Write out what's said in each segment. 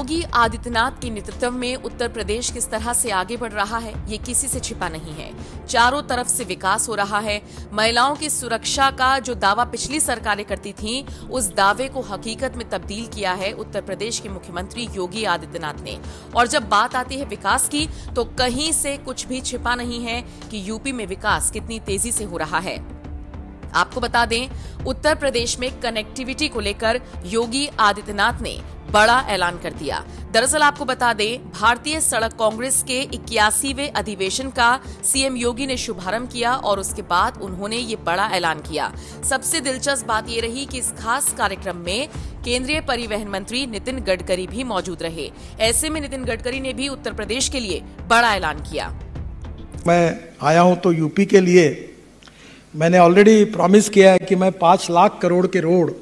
योगी आदित्यनाथ के नेतृत्व में उत्तर प्रदेश किस तरह से आगे बढ़ रहा है, ये किसी से छिपा नहीं है। चारों तरफ से विकास हो रहा है। महिलाओं की सुरक्षा का जो दावा पिछली सरकारें करती थीं, उस दावे को हकीकत में तब्दील किया है उत्तर प्रदेश के मुख्यमंत्री योगी आदित्यनाथ ने। और जब बात आती है विकास की, तो कहीं से कुछ भी छिपा नहीं है कि यूपी में विकास कितनी तेजी से हो रहा है। आपको बता दें, उत्तर प्रदेश में कनेक्टिविटी को लेकर योगी आदित्यनाथ ने बड़ा ऐलान कर दिया। दरअसल आपको बता दें, भारतीय सड़क कांग्रेस के 81वें अधिवेशन का सीएम योगी ने शुभारंभ किया और उसके बाद उन्होंने ये बड़ा ऐलान किया। सबसे दिलचस्प बात ये रही कि इस खास कार्यक्रम में केंद्रीय परिवहन मंत्री नितिन गडकरी भी मौजूद रहे। ऐसे में नितिन गडकरी ने भी उत्तर प्रदेश के लिए बड़ा ऐलान किया। मैं आया हूं तो यूपी के लिए मैंने ऑलरेडी प्रॉमिस किया है कि मैं 5 लाख करोड़ के रोड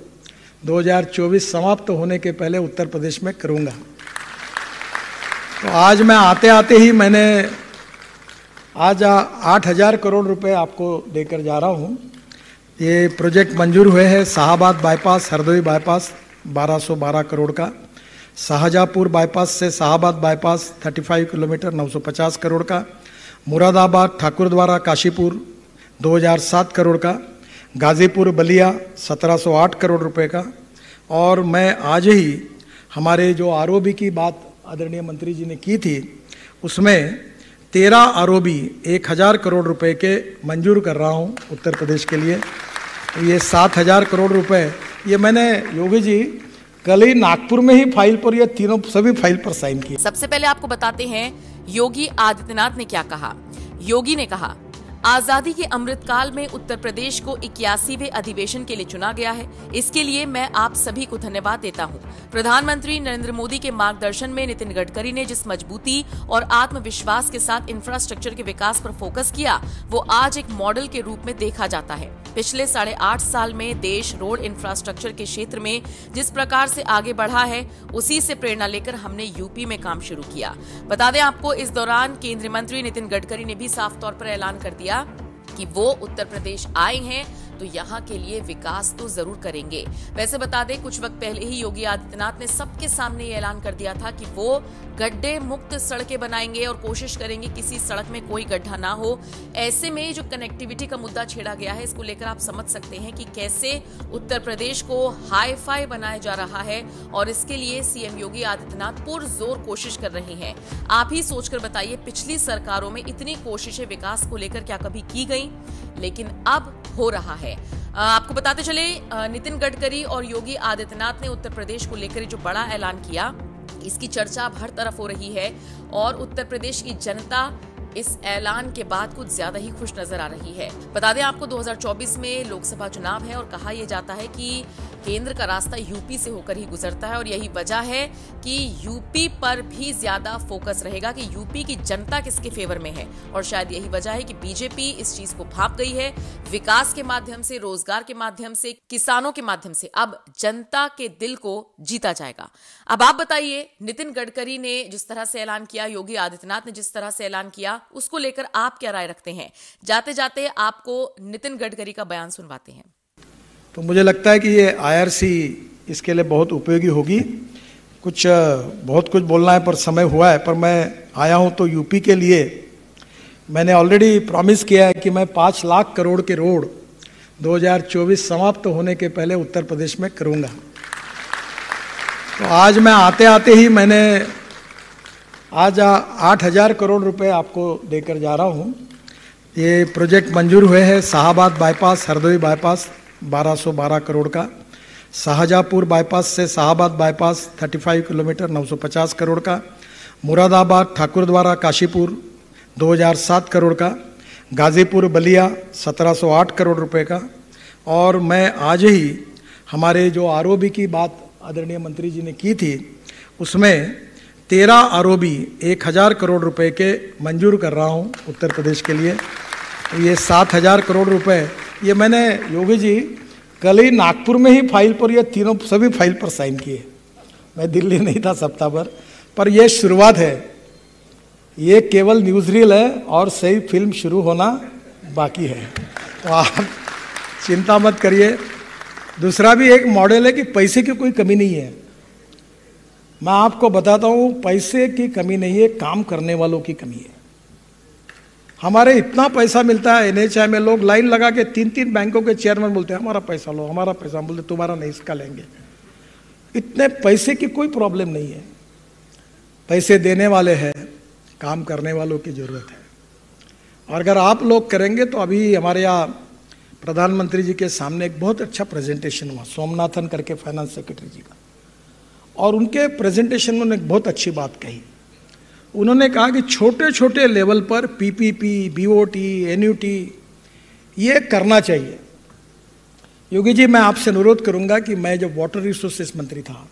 2024 समाप्त होने के पहले उत्तर प्रदेश में करूंगा। तो आज मैं आते आते ही मैंने आज 8,000 करोड़ रुपए आपको देकर जा रहा हूं। ये प्रोजेक्ट मंजूर हुए हैं। शाहाबाद बाईपास, हरदोई बाईपास 1212 करोड़ का, शाहजहाँपुर बाईपास से शाहाबाद बाईपास 35 किलोमीटर 950 करोड़ का, मुरादाबाद ठाकुरद्वारा काशीपुर 2007 करोड़ का, गाजीपुर बलिया 1708 करोड़ रुपए का। और मैं आज ही हमारे जो आरओबी की बात आदरणीय मंत्री जी ने की थी, उसमें 13 आरओबी 1000 करोड़ रुपए के मंजूर कर रहा हूं उत्तर प्रदेश के लिए। तो ये 7000 करोड़ रुपए ये मैंने योगी जी कल ही नागपुर में ही फाइल पर, ये तीनों सभी फाइल पर साइन किए। सबसे पहले आपको बताते हैं योगी आदित्यनाथ ने क्या कहा। योगी ने कहा, आजादी के अमृतकाल में उत्तर प्रदेश को 81वें अधिवेशन के लिए चुना गया है। इसके लिए मैं आप सभी को धन्यवाद देता हूं। प्रधानमंत्री नरेंद्र मोदी के मार्गदर्शन में नितिन गडकरी ने जिस मजबूती और आत्मविश्वास के साथ इंफ्रास्ट्रक्चर के विकास पर फोकस किया, वो आज एक मॉडल के रूप में देखा जाता है। पिछले 8.5 साल में देश रोड इंफ्रास्ट्रक्चर के क्षेत्र में जिस प्रकार से आगे बढ़ा है, उसी से प्रेरणा लेकर हमने यूपी में काम शुरू किया। बता दें आपको, इस दौरान केंद्रीय मंत्री नितिन गडकरी ने भी साफ तौर पर ऐलान कर दिया कि वो उत्तर प्रदेश आए हैं तो यहाँ के लिए विकास तो जरूर करेंगे। वैसे बता दें, कुछ वक्त पहले ही योगी आदित्यनाथ ने सबके सामने ये ऐलान कर दिया था कि वो गड्ढे मुक्त सड़कें बनाएंगे और कोशिश करेंगे किसी सड़क में कोई गड्ढा ना हो। ऐसे में जो कनेक्टिविटी का मुद्दा छेड़ा गया है, इसको लेकर आप समझ सकते हैं कि कैसे उत्तर प्रदेश को हाई फाई बनाया जा रहा है और इसके लिए सीएम योगी आदित्यनाथ पुरजोर कोशिश कर रहे हैं। आप ही सोचकर बताइए, पिछली सरकारों में इतनी कोशिशें विकास को लेकर क्या कभी की गई? लेकिन अब हो रहा है। आपको बताते चले, नितिन गडकरी और योगी आदित्यनाथ ने उत्तर प्रदेश को लेकर जो बड़ा ऐलान किया, इसकी चर्चा अब हर तरफ हो रही है और उत्तर प्रदेश की जनता इस ऐलान के बाद कुछ ज्यादा ही खुश नजर आ रही है। बता दें आपको, 2024 में लोकसभा चुनाव है और कहा यह जाता है कि केंद्र का रास्ता यूपी से होकर ही गुजरता है और यही वजह है कि यूपी पर भी ज्यादा फोकस रहेगा कि यूपी की जनता किसके फेवर में है। और शायद यही वजह है कि बीजेपी इस चीज को भांप गई है। विकास के माध्यम से, रोजगार के माध्यम से, किसानों के माध्यम से अब जनता के दिल को जीता जाएगा। अब आप बताइए, नितिन गडकरी ने जिस तरह से ऐलान किया, योगी आदित्यनाथ ने जिस तरह से ऐलान किया, उसको लेकर आप क्या राय रखते हैं? जाते जाते आपको नितिन गडकरी का बयान सुनवाते हैं। तो मुझे लगता है कि ये आईआरसी इसके लिए बहुत उपयोगी होगी। बहुत कुछ बोलना है पर समय हुआ है। पर मैं आया हूं तो यूपी के लिए मैंने ऑलरेडी प्रॉमिस किया है कि मैं 5 लाख करोड़ के रोड 2024 समाप्त होने के पहले उत्तर प्रदेश में करूंगा। तो आज मैं आते आते ही मैंने आज 8,000 करोड़ रुपए आपको देकर जा रहा हूं। ये प्रोजेक्ट मंजूर हुए हैं। शाहाबाद बाईपास, हरदोई बाईपास 1212 करोड़ का, शाहजहाँपुर बाईपास से शाहाबाद बाईपास 35 किलोमीटर 950 करोड़ का, मुरादाबाद ठाकुरद्वारा काशीपुर 2007 करोड़ का, गाजीपुर बलिया 1708 करोड़ रुपए का। और मैं आज ही हमारे जो आरओबी की बात आदरणीय मंत्री जी ने की थी, उसमें 13 आरओबी 1000 करोड़ रुपए के मंजूर कर रहा हूं उत्तर प्रदेश के लिए। तो ये 7000 करोड़ रुपए ये मैंने योगी जी कल ही नागपुर में ही फाइल पर, ये तीनों सभी फाइल पर साइन किए। मैं दिल्ली नहीं था सप्ताह भर, पर यह शुरुआत है। ये केवल न्यूज़ रील है और सही फिल्म शुरू होना बाकी है। तो आप चिंता मत करिए। दूसरा भी एक मॉडल है कि पैसे की कोई कमी नहीं है। मैं आपको बताता हूं, पैसे की कमी नहीं है, काम करने वालों की कमी है। हमारे इतना पैसा मिलता है एनएचआई में, लोग लाइन लगा के 3-3 बैंकों के चेयरमैन बोलते हैं हमारा पैसा लो, हमारा पैसा। बोलते तुम्हारा नहीं, इसका लेंगे। इतने पैसे की कोई प्रॉब्लम नहीं है, पैसे देने वाले हैं, काम करने वालों की जरूरत है। और अगर आप लोग करेंगे तो अभी हमारे यहाँ प्रधानमंत्री जी के सामने एक बहुत अच्छा प्रेजेंटेशन हुआ, सोमनाथन करके फाइनेंस सेक्रेटरी जी का, और उनके प्रेजेंटेशन में उन्होंने एक बहुत अच्छी बात कही। उन्होंने कहा कि छोटे छोटे लेवल पर पीपीपी, बीओटी, एनयूटी ये करना चाहिए। योगी जी, मैं आपसे अनुरोध करूंगा कि मैं जब वाटर रिसोर्सेस मंत्री था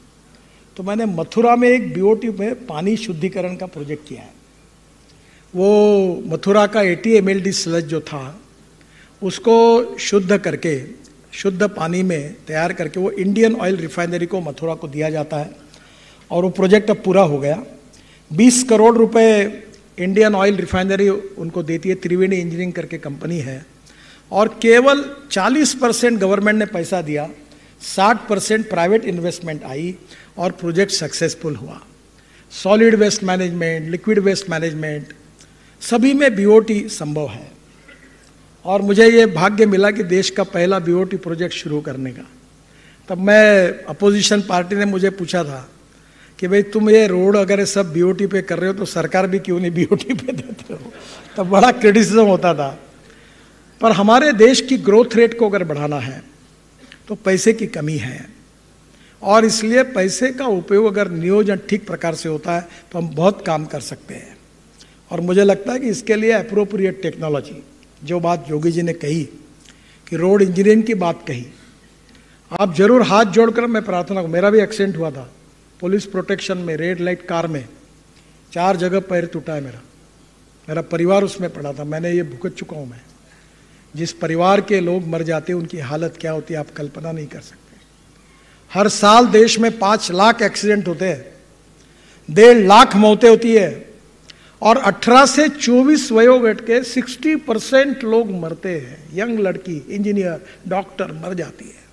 तो मैंने मथुरा में एक बीओटी में पानी शुद्धिकरण का प्रोजेक्ट किया है। वो मथुरा का 80 mld स्लज जो था उसको शुद्ध करके, शुद्ध पानी में तैयार करके वो इंडियन ऑयल रिफाइनरी को मथुरा को दिया जाता है, और वो प्रोजेक्ट अब पूरा हो गया। 20 करोड़ रुपए इंडियन ऑयल रिफाइनरी उनको देती है, त्रिवेणी इंजीनियरिंग करके कंपनी है, और केवल 40% गवर्नमेंट ने पैसा दिया, 60% प्राइवेट इन्वेस्टमेंट आई और प्रोजेक्ट सक्सेसफुल हुआ। Solid waste management, liquid waste management, सभी में बीओटी संभव है। और मुझे ये भाग्य मिला कि देश का पहला बीओटी प्रोजेक्ट शुरू करने का। तब मैं, अपोजिशन पार्टी ने मुझे पूछा था कि भाई तुम ये रोड अगर सब बीओटी पे कर रहे हो तो सरकार भी क्यों नहीं बीओटी पे देते हो। तब बड़ा क्रिटिसिज्म होता था। पर हमारे देश की ग्रोथ रेट को अगर बढ़ाना है तो पैसे की कमी है, और इसलिए पैसे का उपयोग अगर नियोजन ठीक प्रकार से होता है तो हम बहुत काम कर सकते हैं। और मुझे लगता है कि इसके लिए एप्रोप्रिएट टेक्नोलॉजी, जो बात योगी जी ने कही कि रोड इंजीनियरिंग की बात कही, आप जरूर हाथ जोड़कर मैं प्रार्थना करूँ। मेरा भी एक्सीडेंट हुआ था पुलिस प्रोटेक्शन में, रेड लाइट कार में, 4 जगह पैर टूटा है मेरा परिवार उसमें पड़ा था। मैंने ये भुगत चुका हूँ। मैं, जिस परिवार के लोग मर जाते हैं उनकी हालत क्या होती है आप कल्पना नहीं कर सकते। हर साल देश में 5 लाख एक्सीडेंट होते हैं, 1.5 लाख मौतें होती है, और 18 से 24 वयोवर्ग के 60% लोग मरते हैं। यंग लड़की, इंजीनियर, डॉक्टर मर जाती है।